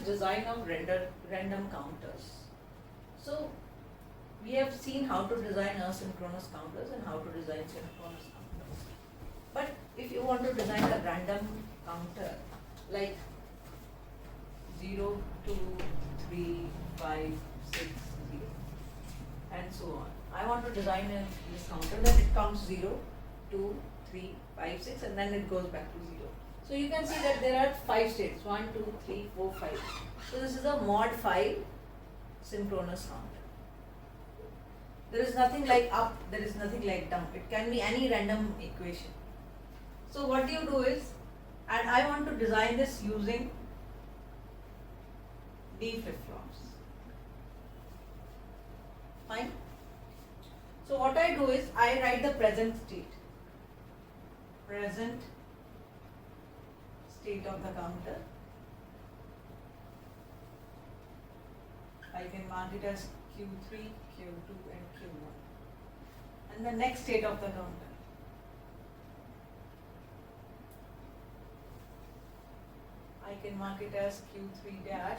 design of random counters. So we have seen how to design asynchronous counters and how to design synchronous counters. But if you want to design a random counter like 0, 2, 3, 5, 6, 0 and so on. I want to design this counter that it counts 0, 2, 3, 5, 6 and then it goes back to 0. So you can see that there are 5 states, 1, 2, 3, 4, 5. So this is a mod 5 synchronous counter. There is nothing like up, there is nothing like down. It can be any random equation. So what you do is, and I want to design this using D flip-flops. Fine. So what I do is, I write the present state. Present state of the counter. I can mark it as Q3, Q2 and Q1. And the next state of the counter. I can mark it as Q3 dash,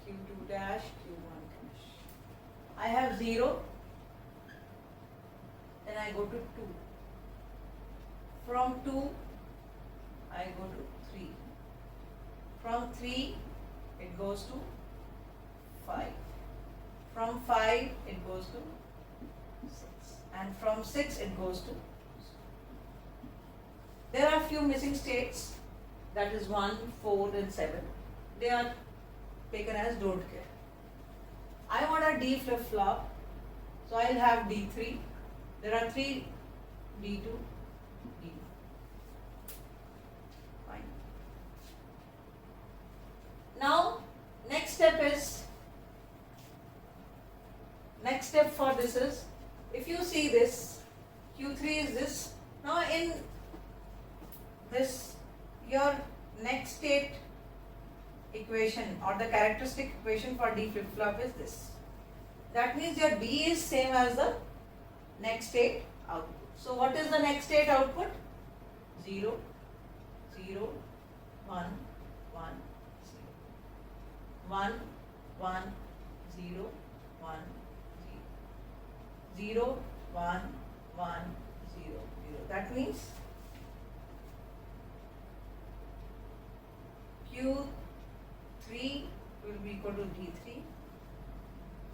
Q2 dash, Q1 dash. I have 0, then I go to 2. From 2, I go to 3. From 3, it goes to 5. From 5, it goes to 6. And from 6, it goes to. There are few missing states, that is 1, 4 and 7. They are taken as don't care. I want a D flip-flop, so I will have D3. There are 3 D2, D1. Fine. Now, next step for this is, if you see this, Q3 is this. Now in this, your next state equation or the characteristic equation for D flip-flop is this. That means your D is same as the next state output. So what is the next state output? 0, 0, 1, 1, 0. 1, 1, 0, 1, 0. 0, 1, 1, 0, 0. That means Q3 will be equal to D3.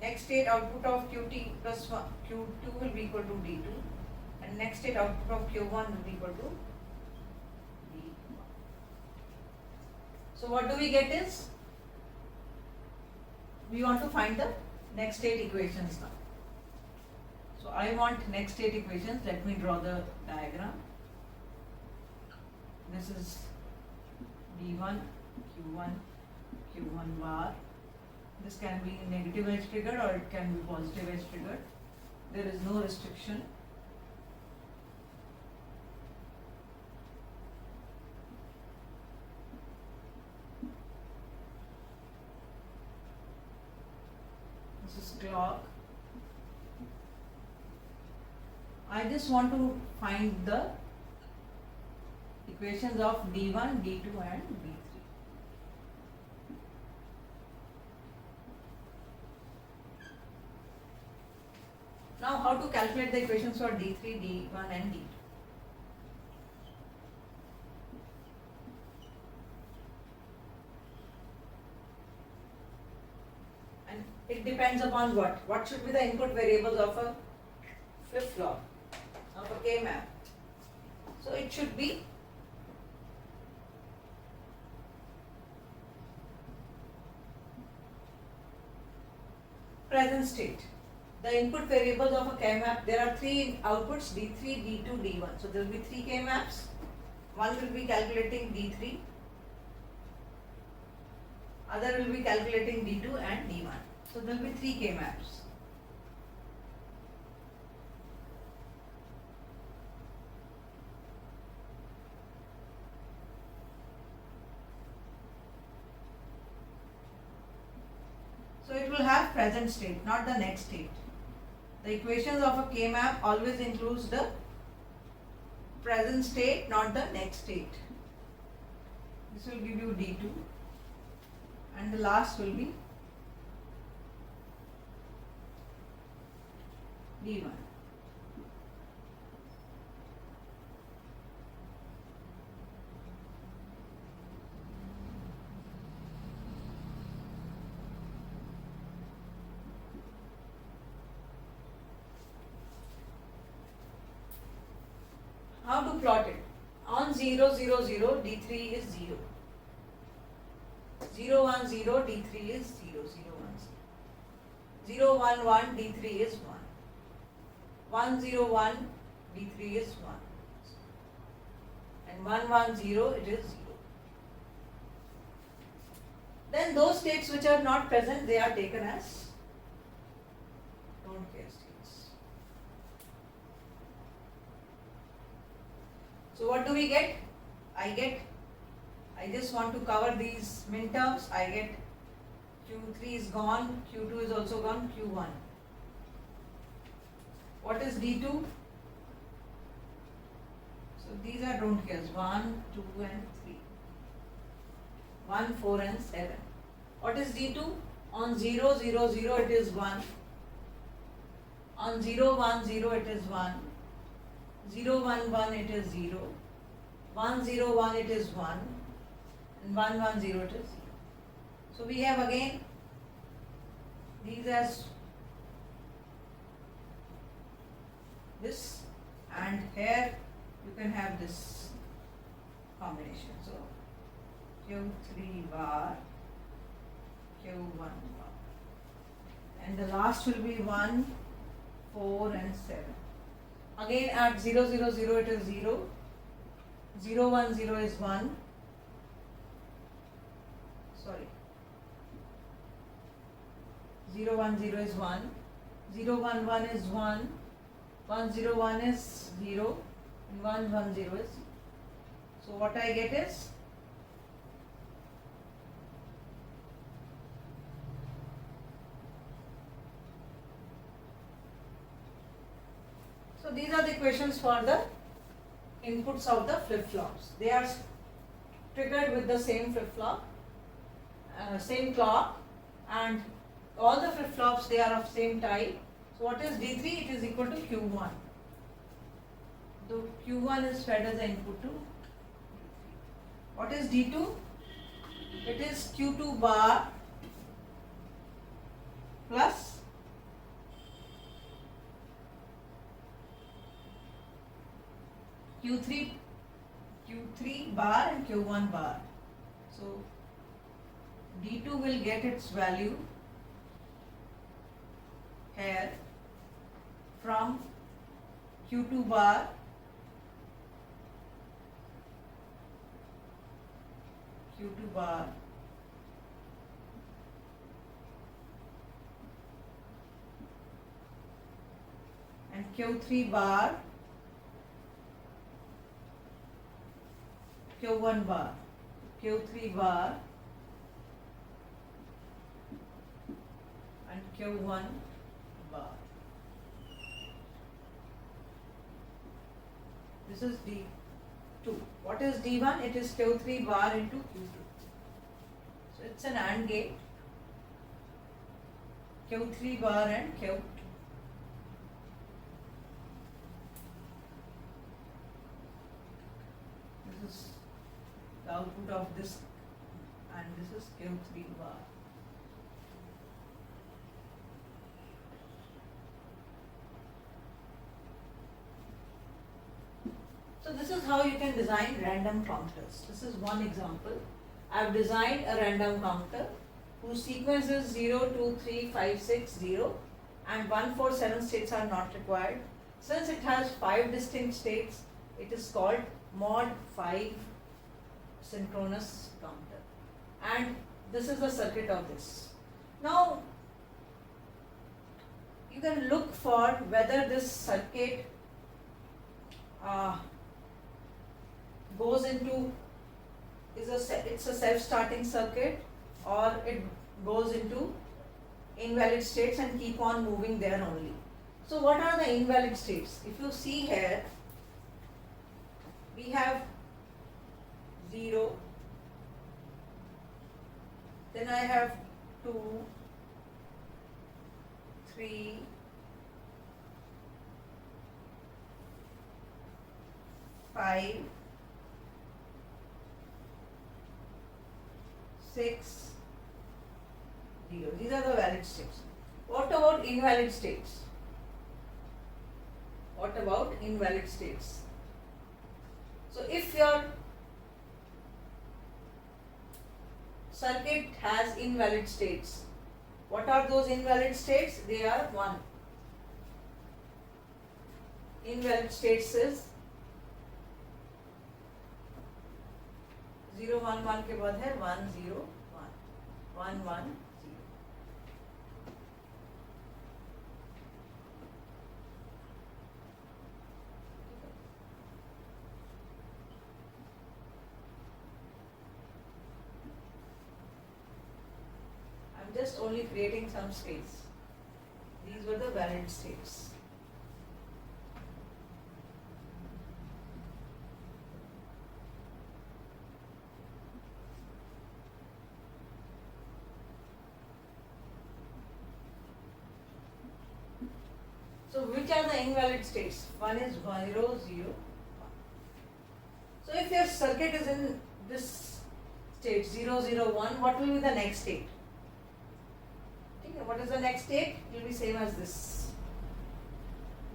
Next state output of Qt plus 1, Q2 will be equal to D2. And next state output of Q1 will be equal to D1. So what do we get is, we want to find the next state equations now. So I want next state equations. Let me draw the diagram. This is D1, Q1, Q1 bar. This can be negative edge triggered or it can be positive edge triggered. There is no restriction. This is clock. I just want to find the equations of D1, D2 and D3. Now how to calculate the equations for D3, D1 and D2? And it depends upon what? What should be the input variables of a flip-flop, of a K-map? So it should be present state. The input variables of a K-map, there are 3 outputs, D3, D2, D1. So there will be 3 K-maps. One will be calculating D3, other will be calculating D2 and D1. So there will be 3 K-maps. So it will have present state, not the next state. The equations of a K-map always includes the present state, not the next state. This will give you D2 and the last will be D1. How to plot it? On 0, 0, 0, D3 is 0. 0, 1, 0, D3 is 0, 0, 1, 0. 0, 1, 1, D3 is 1. 1, 0, 1, D3 is 1. And 1, 1, 0, it is 0. Then those states which are not present, they are taken as don't care states. So what do we get? I just want to cover these min terms. I get Q3 is gone, Q2 is also gone, Q1. What is D2? So these are don't cares. 1, 2 and 3. 1, 4 and 7. What is D2? On 0, 0, 0 it is 1. On 0, 1, 0 it is 1. 0, 1, 1 it is 0. 1, 0, 1 it is 1. And 1, 1, 0 it is 0. So we have again these as this, and here you can have this combination. So Q3 bar, Q1 bar. And the last will be 1, 4 and 7. Again at 0, 0, 0 it is 0. 0, 1, 0 is 1. Sorry. 0, 1, 0 is 1. 0, 1, 1 is 1. 1, 0, 1 is 0. And 1, 1, 0 is 0. So what I get is so these are the equations for the inputs of the flip-flops. They are triggered with the same flip-flop, same clock, and all the flip-flops, they are of same type. So what is D3? It is equal to Q1. The Q1 is fed as the input to D3. What is D2? It is Q2 bar plus Q3 bar and Q1 bar. So D2 will get its value here from Q2 bar and Q3 bar, Q1 bar, Q3 bar and Q1 bar. This is D2. What is D1? It is Q3 bar into Q2. So it's an AND gate. Q3 bar and Q2. This is the output of this, and this is Q3 bar. So this is how you can design random counters. This is one example. I have designed a random counter whose sequence is 0, 2, 3, 5, 6, 0 and 1, 4, 7 states are not required. Since it has 5 distinct states, it is called mod 5 synchronous counter. And this is the circuit of this. Now, you can look for whether this circuit goes into, it's a self-starting circuit, or it goes into invalid states and keep on moving there only. So what are the invalid states? If you see here, we have 0, then I have 2, 3, 5, 6, 0. These are the valid states. What about invalid states? What about invalid states? So if your circuit has invalid states, what are those invalid states? They are 1. Invalid states is 0 1 1 के बाद है 1 0 1 1 1 0. I'm just only creating some states. These were the valid states. So which are the invalid states? One is 0 0 1. So if your circuit is in this state 0 0 1, what will be the next state? Okay, what is the next state? It will be same as this.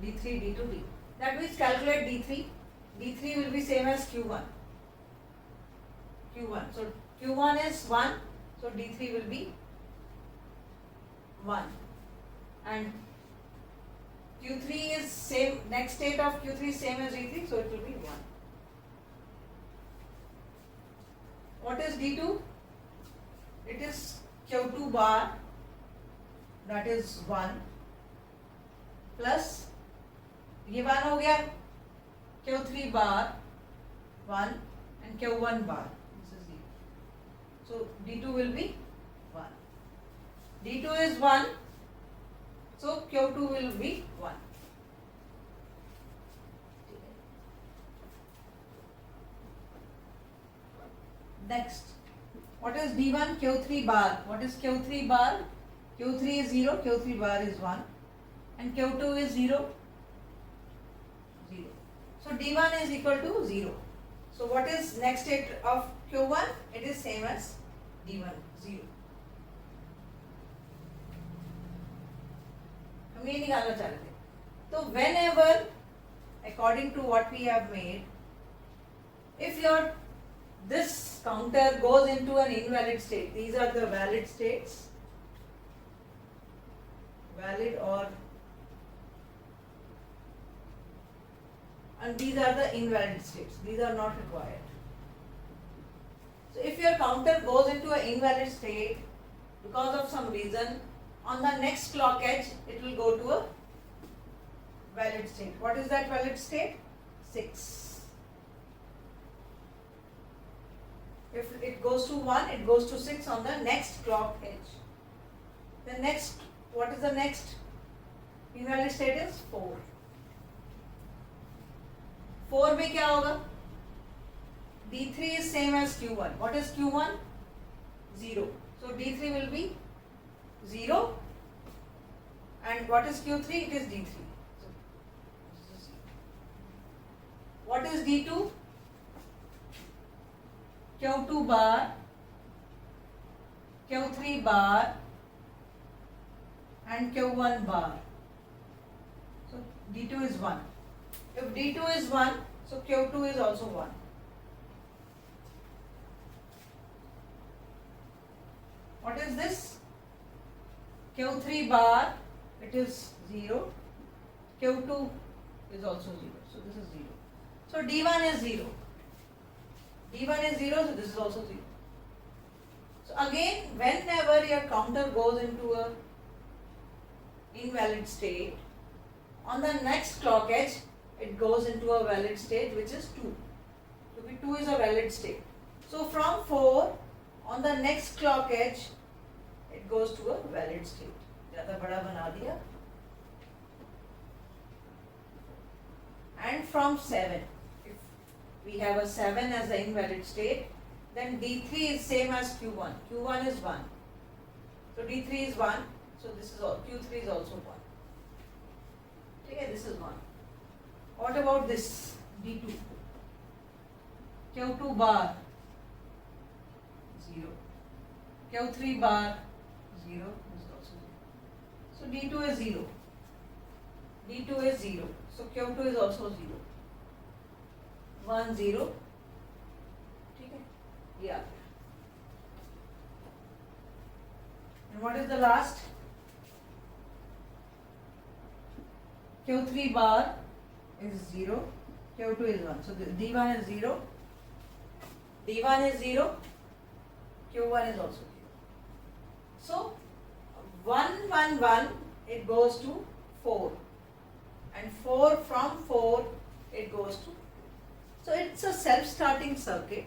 D3 D2 D. That means calculate D3. D3 will be same as Q1. Q1. So Q1 is 1. So D3 will be 1. And Q3 is same, next state of Q3 is same as D3, so it will be 1. What is D2? It is Q2 bar, that is 1, plus, ये 1 हो गया, Q3 bar, 1, and Q1 bar, this is 0. So D2 will be 1. D2 is 1. So Q2 will be 1. Next, what is D1? Q3 bar. What is Q3 bar? Q3 is 0, Q3 bar is 1, and Q2 is 0, 0. So D1 is equal to 0. So what is next state of Q1? It is same as D1, 0. हम ये निकालना चाह रहे थे. तो whenever, according to what we have made, if your this counter goes into an invalid state, these are the valid states, valid or, and these are the invalid states, these are not required. So if your counter goes into an invalid state because of some reason, on the next clock edge it will go to a valid state. What is that valid state? 6. If it goes to 1, it goes to 6 on the next clock edge. The next, what is the next invalid state is 4. 4 में क्या होगा? D3 is same as Q1. What is Q1? 0. So D3 will be 0, and what is Q3? It is D3. So, what is D2? Q2 bar, Q3 bar, and Q1 bar. So D2 is 1. If D2 is 1, so Q2 is also 1. What is this? Q3 bar, it is 0. Q2 is also 0. So this is 0. So D1 is 0. D1 is 0, so this is also 0. So again, whenever your counter goes into a invalid state, on the next clock edge, it goes into a valid state, which is 2. So 2 is a valid state. So from 4, on the next clock edge, it goes to a valid state. ज़्यादा बड़ा बना दिया. And from 7, if we have a 7 as the invalid state, then D3 is same as Q1. Q1 is 1. So D3 is 1. So this is all. Q3 is also 1. Okay, this is 1. What about this D2? Q2 bar 0. Q3 bar 0. This is also 0. So D2 is 0. D2 is 0. So Q2 is also 0. 1 0. ठीक है, ये आ गया. And what is the last? Q3 bar is 0. Q2 is 1. So D1 is 0. D1 is 0. Q1 is also 0. So 1 1 1 it goes to 4. And 4 from 4 it goes to 2. So it's a self-starting circuit.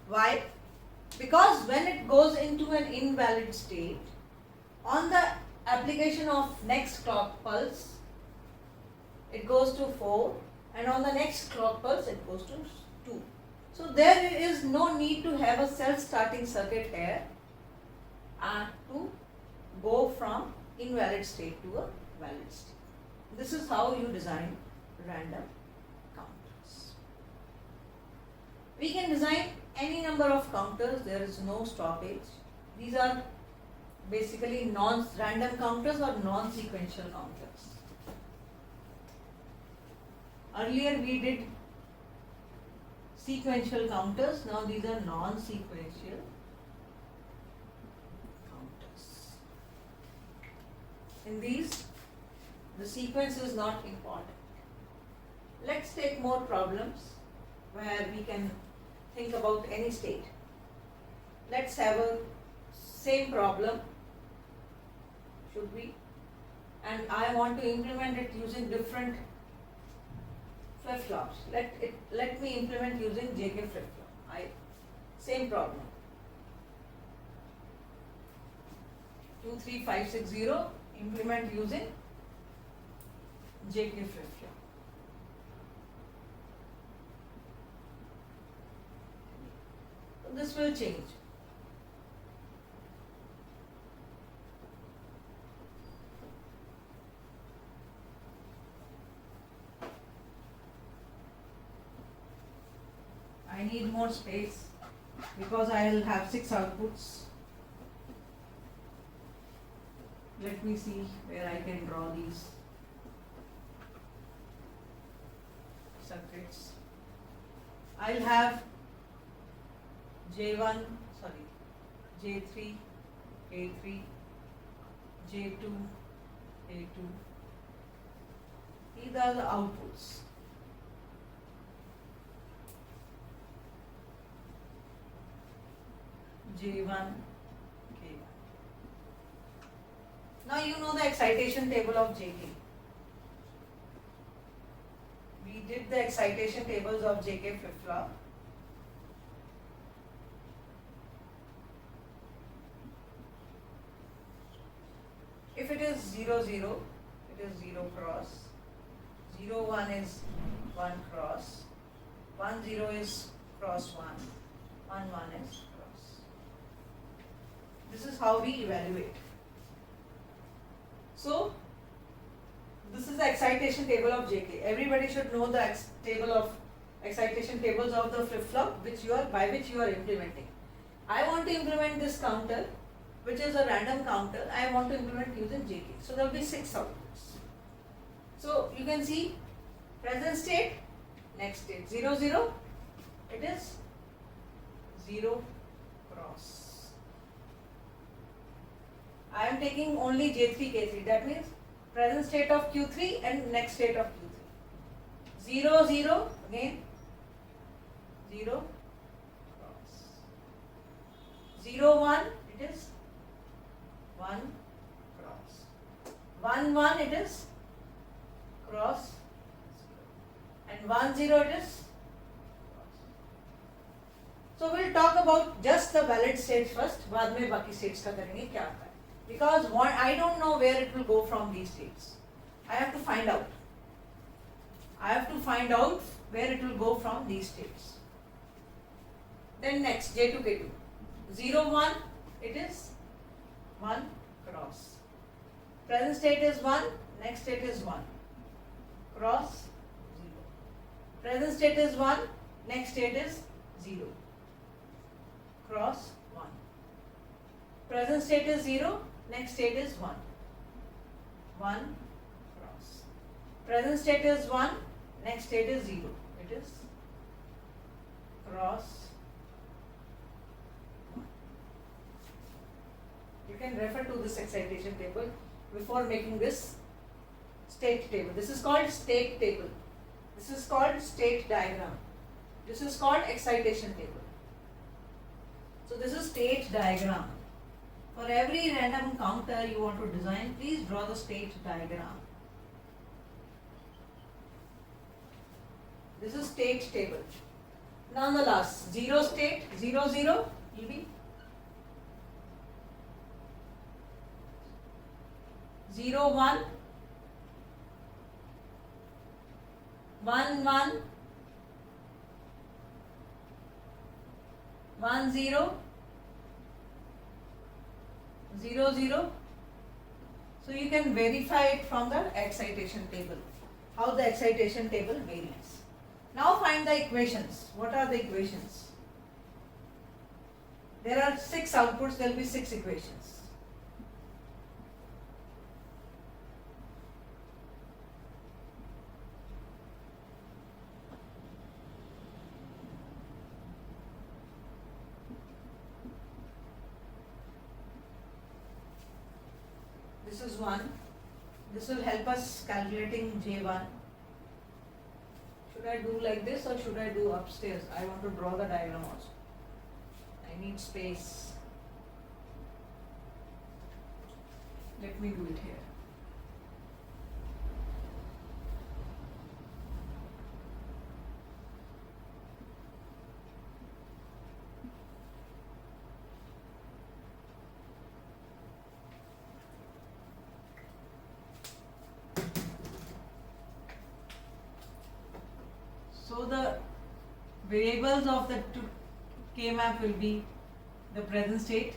Why? Because when it goes into an invalid state, on the application of next clock pulse, it goes to 4, and on the next clock pulse it goes to 2. So there is no need to have a self-starting circuit here to go from invalid state to a valid state. This is how you design random counters. We can design any number of counters. There is no stoppage. These are basically non-random counters or non-sequential counters. Earlier we did sequential counters. Now these are non-sequential counters. In these, the sequence is not important. Let's take more problems where we can think about any state. Let's have a same problem, should we? And I want to implement it using different flip-flops. Let me implement using JK flip-flop. Same problem. 2 3 5 6 0. Implement using JK flip-flop. So this will change. I need more space because I will have 6 outputs. Let me see where I can draw these circuits. I'll have J1, J3, A3, J2, A2. These are the outputs. J1, K1. Now you know the excitation table of JK. We did the excitation tables of JK flip-flop. If it is 0 0, it is 0 cross. 0 1 is 1 cross. 1 0 is cross 1. 1 1 is cross. This is how we evaluate. So this is the excitation table of JK. Everybody should know the table of excitation tables of the flip-flop by which you are implementing. I want to implement this counter, which is a random counter. I want to implement using JK. So there will be 6 outputs. So you can see present state, next state 0 0. It is 0 cross. I am taking only J3 K3. That means present state of Q3 and next state of Q3. 0 0 again 0 cross. 0 1 it is 1 cross. 1 1 it is cross 0. And 1 0 it is cross. So we'll talk about just the valid states first. बाद में बाकी states का करेंगे क्या आता है. Because I don't know where it will go from these states. I have to find out. I have to find out where it will go from these states. Then next J2 K2. 0 1, it is 1 cross. Present state is 1, next state is 1. Cross 0. Present state is 1, next state is 0. Cross 1. Present state is 0, next state is 1. 1 cross. Present state is 1, next state is 0. It is cross 1. You can refer to this excitation table before making this state table. This is called state table. This is called state diagram. This is called excitation table. So this is state diagram. For every random counter you want to design, please draw the state diagram. This is state table. Now the last 0 state, 0 0 will be 0 1 1 1 1 0 0 0. So you can verify it from the excitation table, how the excitation table varies. Now find the equations. What are the equations? There are 6 outputs, there will be 6 equations. This is 1. This will help us calculating J1. Should I do like this or should I do upstairs? I want to draw the diagram also. I need space. Let me do it here. So the variables of the K-map will be the present state,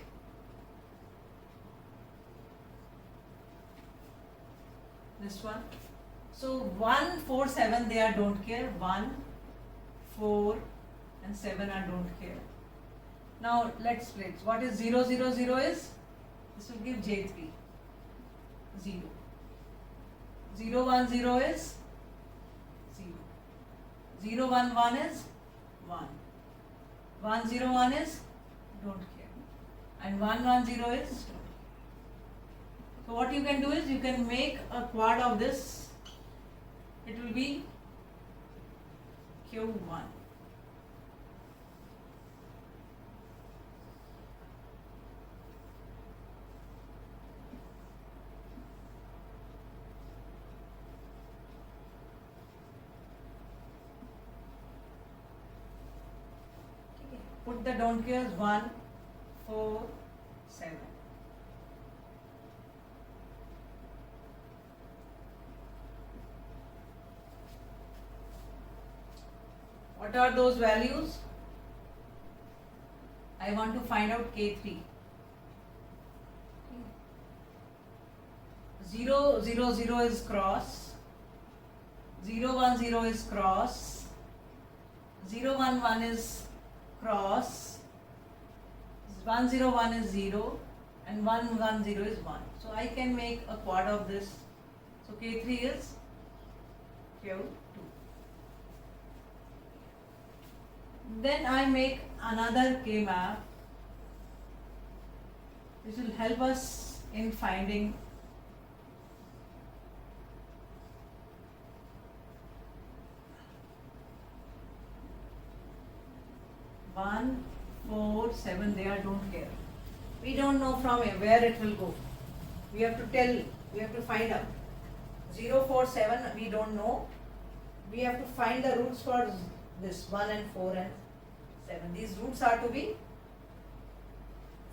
this one. So 1, 4, 7 they are don't care. 1, 4 and 7 are don't care. Now let's split. What is 0, 0, 0 is? This will give J3. 0. 0, 1, 0 is 0. 0, 1, 1 is 1. 1, 0, 1 is don't care. And 1, 1, 0 is don't care. So what you can do is you can make a quad of this. It will be Q1. Put the don't cares 1, 4, 7. What are those values? I want to find out K3. 0, 0, 0 is cross. 0, 1, 0 is cross. 0, 1, 1 is cross. 1, 0, 1 is 0 and 1, 1, 0 is 1. So I can make a quad of this. So K3 is Q2. Then I make another K-map which will help us in finding one, 4, 7, they are don't care. We don't know from where it will go. We have to tell, we have to find out. 0, 4, 7, we don't know. We have to find the roots for this 1 and 4 and 7. These roots are to be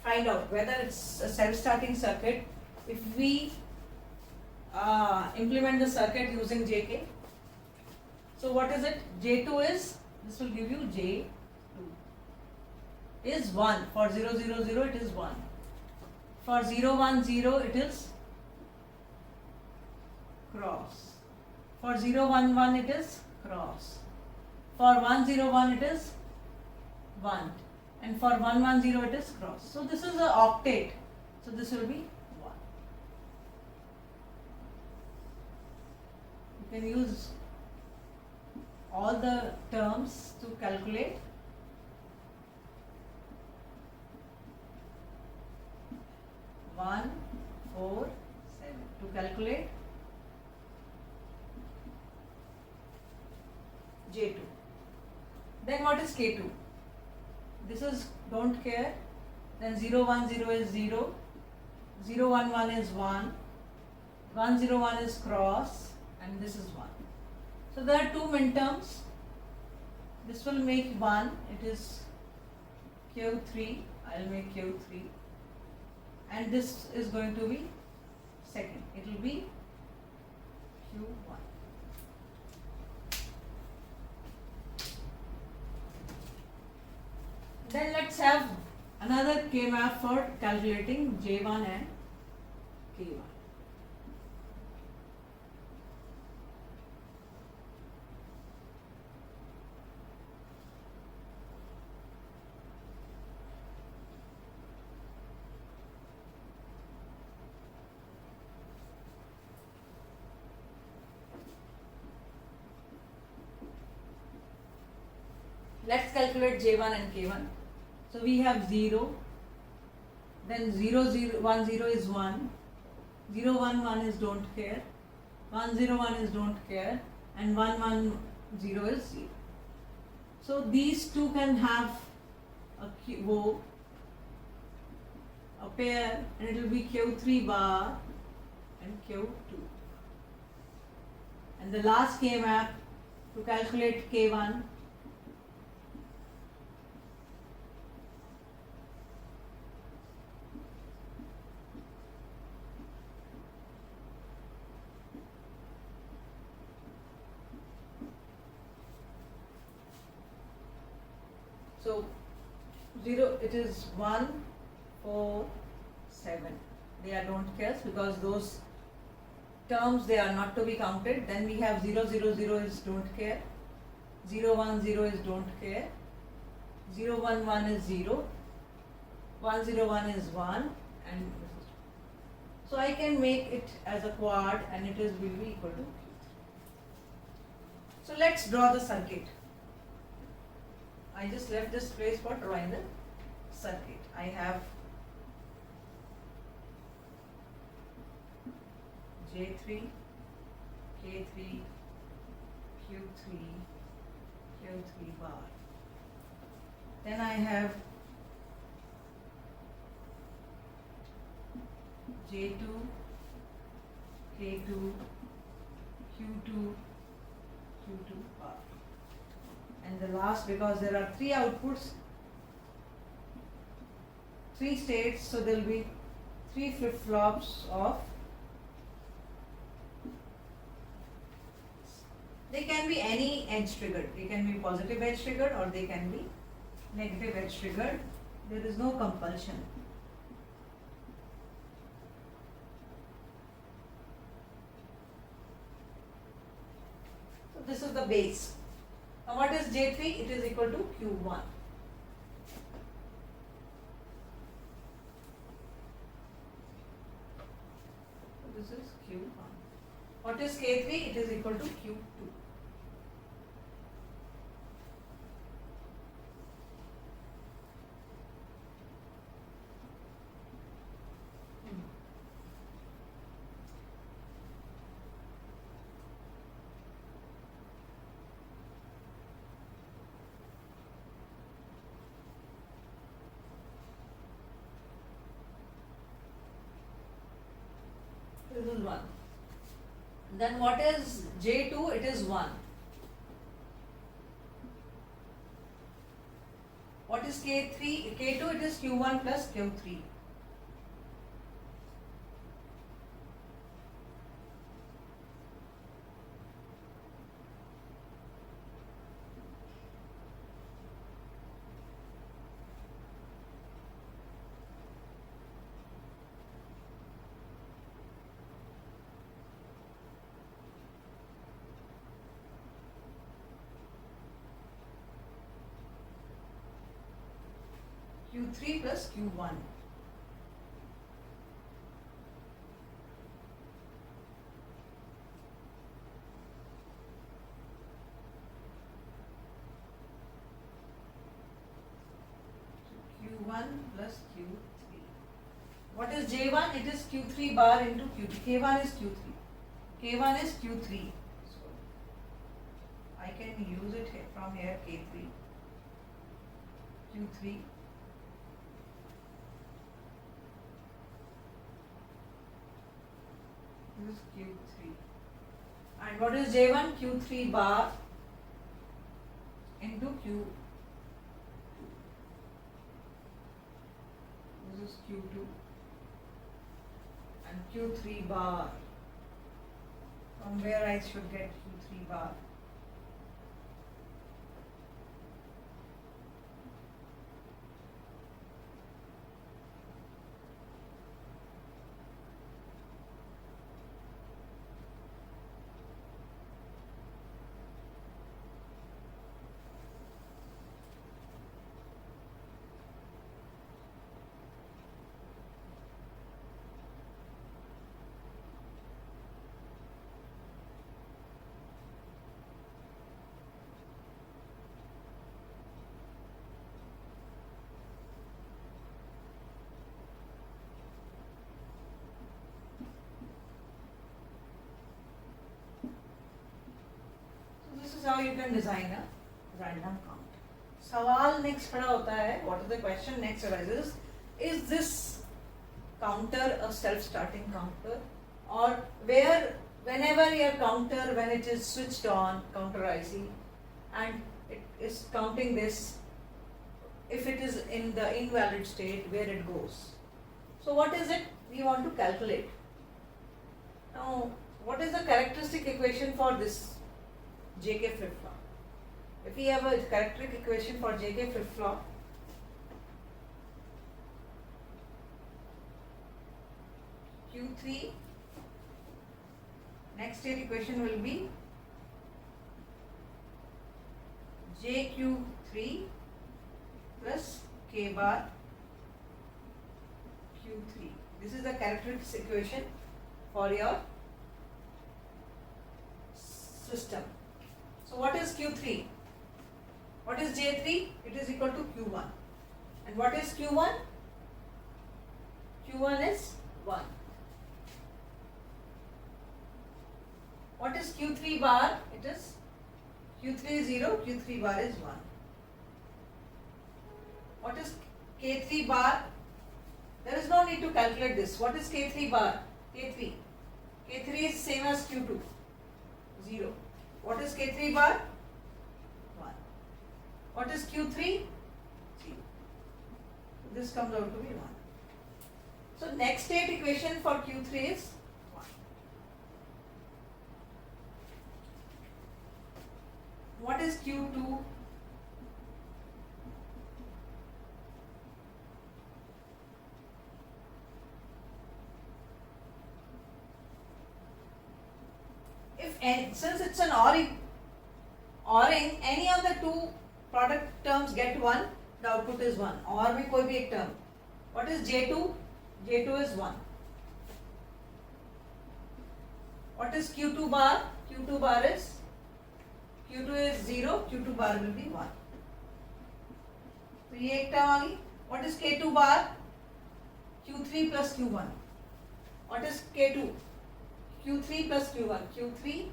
find out whether it's a self-starting circuit. If we implement the circuit using JK. So what is it? J2 is, this will give you J2. is 1. For 0, 0, 0 it is 1. For 0, 1, 0 it is cross. For 0, 1, 1 it is cross. For 1, 0, 1 it is 1. And for 1, 1, 0 it is cross. So this is an octet. So this will be 1. You can use all the terms to calculate. One, 4, 7 to calculate J2. Then what is K2? This is don't care. Then 0, 1, 0 is 0. 0, 1, 1 is 1. 1, 0, 1 is cross. And this is 1. So there are two minterms. This will make 1. It is Q3. I will make Q3. And this is going to be second. It will be Q1. Then let's have another K-map for calculating J1 and K1. Let's calculate J1 and K1. So we have 0, then 0, 0, 1, 0 is 1, 0, 1, 1 is don't care, 1, 0, 1 is don't care, and 1, 1, 0 is 0. So these two can have a pair, and it will be Q3 bar and Q2. And the last K map to calculate K1. So 0, it is 1, 4, 7. They are don't cares because those terms they are not to be counted. Then we have 0, 0, 0 is don't care, 0, 1, 0 is don't care, 0, 1, 1 is 0, 1, 0, 1 is 1, and this is 2. So I can make it as a quad and it is will be equal to Q3. So let's draw the circuit. I just left this place for drawing the circuit. I have J3, K3, Q3, Q3 bar. Then I have J2, K2, Q2, Q2 bar. And the last, because there are 3 outputs, 3 states, so there will be 3 flip-flops of, they can be any edge triggered. They can be positive edge triggered or they can be negative edge triggered. There is no compulsion. So this is the base. Now what is J3? It is equal to Q1. So this is Q1. What is K3? It is equal to Q2. This is 1. Then what is J2? It is 1. What is K3? K2 it is Q1 plus Q3. Q3 plus Q1. Q1 plus Q3. What is J1? It is Q3 bar into Q2. K1 is Q3. K1 is Q3. So I can use it here, from here K3. Q3. This is Q3. And what is J1? Q3 bar into Q2. This is Q2 and Q3 bar. From where I should get Q3 bar? This is how you can design a random count. सवाल next खड़ा होता है. What is the question next arises? Is this counter a self-starting counter, or whenever your counter, when it is switched on, counter IC, and it is counting this, if it is in the invalid state, where it goes. So what is it we want to calculate? Now, what is the characteristic equation for this JK flip-flop? If we have a characteristic equation for JK flip-flop, Q3, next state equation will be JQ3 plus K bar Q3. This is the characteristic equation for your system. So what is Q3? What is J3? It is equal to Q1. And what is Q1? Q1 is 1. What is Q3 bar? It is Q3 is 0, Q3 bar is 1. What is K3 bar? There is no need to calculate this. What is K3 bar? K3. K3 is same as Q2, 0. What is K3 bar? 1. What is Q3? 0. This comes out to be 1. So next state equation for Q3 is 1. What is Q2? Since it's an ORing, any of the two product terms get 1, the output is 1. OR में कोई भी एक term. What is J2? J2 is 1. What is Q2 bar? Q2 bar is Q2 is 0, Q2 bar will be 1. तो ये एक term आ गई. What is K2 bar? Q3 plus Q1. What is K2? Q3 plus Q1. Q3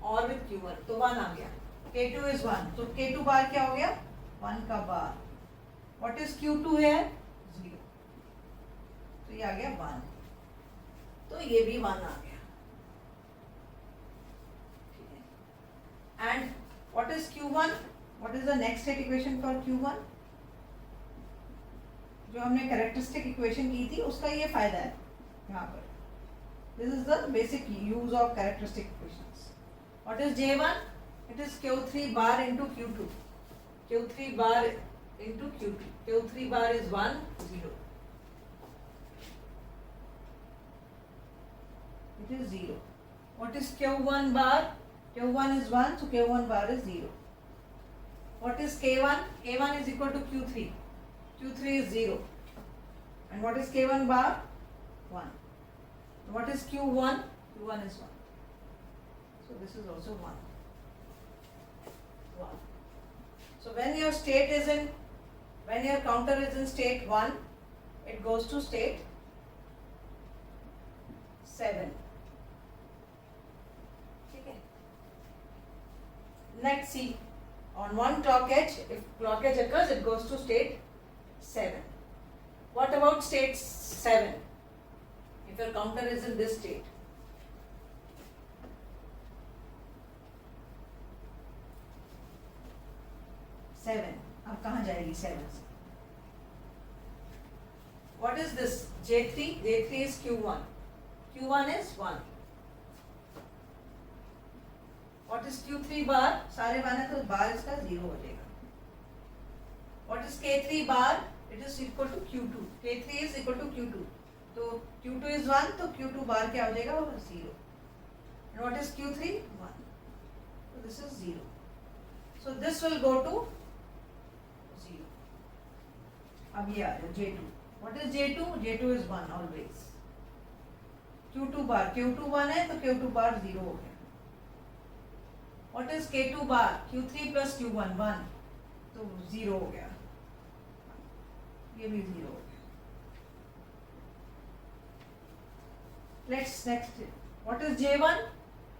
और with Q1. तो 1 आ गया. K2 is 1. तो K2 bar क्या हो गया? 1 का bar. What is Q2 है? 0. तो ये आ गया 1. तो ये भी 1 आ गया. And what is Q1? What is the next state equation for Q1? जो हमने characteristic equation की थी उसका ये फायदा है यहाँ पर. This is the basic use of characteristic equations. What is J1? It is Q3 bar into Q2. Q3 bar into Q2. Q3 bar is 1, 0. It is 0. What is Q1 bar? Q1 is 1, so Q1 bar is 0. What is K1? K1 is equal to Q3. Q3 is 0. And what is K1 bar? 1. What is Q1? Q1 is 1. So this is also 1. 1. So when your counter is in state 1, it goes to state 7. Okay. Let's see. On one clock edge, if clock edge occurs, it goes to state 7. What about state 7? If your counter is in this state. अब कहाँ जाएगी 7 से? What is this? J3? J3 is Q1. Q1 is 1. What is Q3 bar? सारे 1 है तो bar इसका 0 हो जाएगा. What is K3 bar? It is equal to Q2. K3 is equal to Q2. तो Q2 is 1 तो Q2 bar क्या हो जाएगा? 0. And what is Q3? 1. So this is 0. So this will go to 0. अब ये आ जाए J2. What is J2? J2 is 1 always. Q2 bar. Q2 1 है तो Q2 bar 0 हो गया. What is K2 bar? Q3 plus Q1 1 तो 0 हो गया. ये भी 0 हो गया. Let's next. What is J1?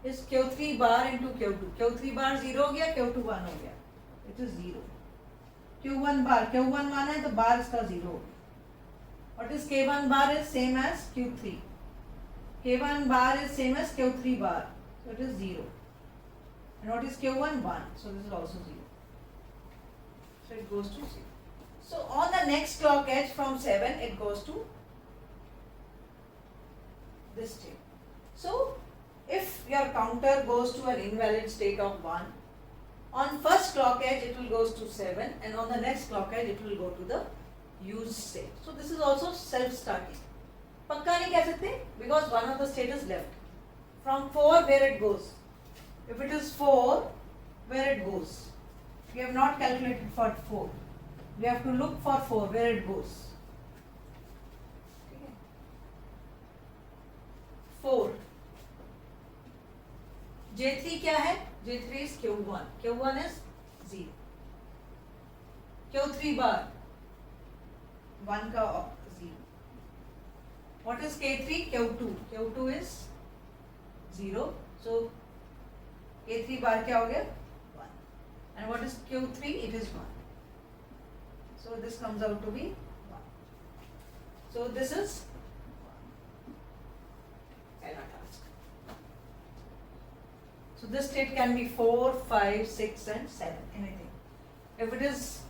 Is Q3 bar into Q2. Q3 bar 0 हो गया, Q2 1 हो गया. It is 0. Q1 bar. Q1 1 है तो bar इसका 0 हो गया. What is K1 bar is same as Q3. K1 bar is same as Q3 bar. So it is 0. And what is Q1? 1. So this is also 0. So it goes to 0. So on the next clock edge from 7, it goes to this state. So if your counter goes to an invalid state of 1, on first clock edge it will goes to 7, and on the next clock edge it will go to the used state. So this is also self-starting. पक्का नहीं कह सकते because one of the state is left. From 4 where it goes. If it is 4, where it goes? We have not calculated for 4. We have to look for 4 where it goes. Okay. 4. J3 क्या है? J3 is Q1. Q1 is 0. Q3 bar 1 का 0. What is K3? Q2. Q2 is 0. So K3 bar क्या हो गया? 1. And what is Q3? It is 1. So this comes out to be 1. So this is 1. Cannot ask. So this state can be 4, 5, 6 and 7. Anything. If it is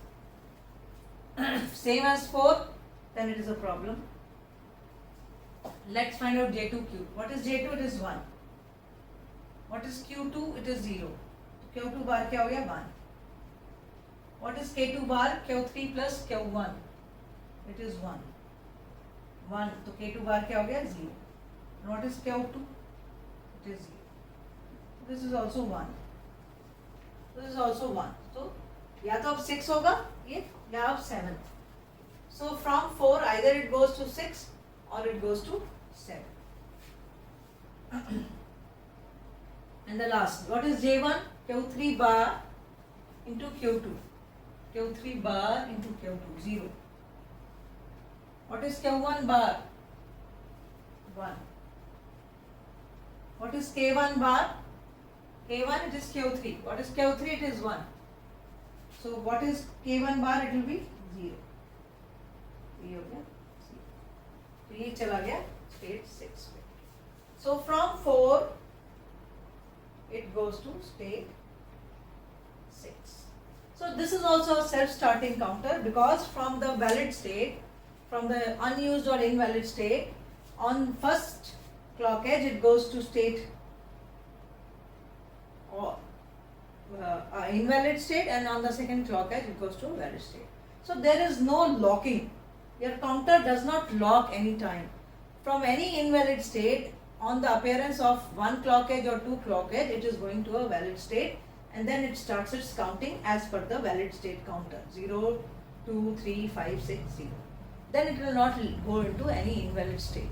same as 4, then it is a problem. Let's find out J2Q. What is J2? It is 1. What is Q2? It is 0. Q2 bar क्या हो गया? 1. What is K2 bar? Q3 plus Q1. It is 1. 1. तो K2 bar क्या हो गया? 0. And what is Q2? It is 0. This is also 1. This is also 1. So या तो अब 6 होगा ये या अब 7. So from 4 either it goes to 6 or it goes to 7. And the last, what is J1? Q3 bar into Q2. Q3 bar into Q2, 0. What is Q1 bar? 1. What is K1 bar? K1 it is Q3. What is Q3? It is 1. So what is K1 bar? It will be 0. ये हो गया 0. तो ये चला गया state 6 में. So from 4 it goes to state 6. So this is also a self-starting counter because from the valid state, from the unused or invalid state, on first clock edge it goes to state or invalid state, and on the second clock edge it goes to valid state. So there is no locking. Your counter does not lock any time. From any invalid state, on the appearance of 1 clock edge or 2 clock edge, it is going to a valid state, and then it starts its counting as per the valid state counter. 0 2, 3, 5, 6, 0. Then it will not go into any invalid state.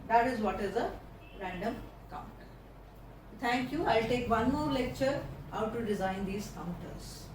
That is what is a random counter. Thank you. I'll take one more lecture how to design these counters.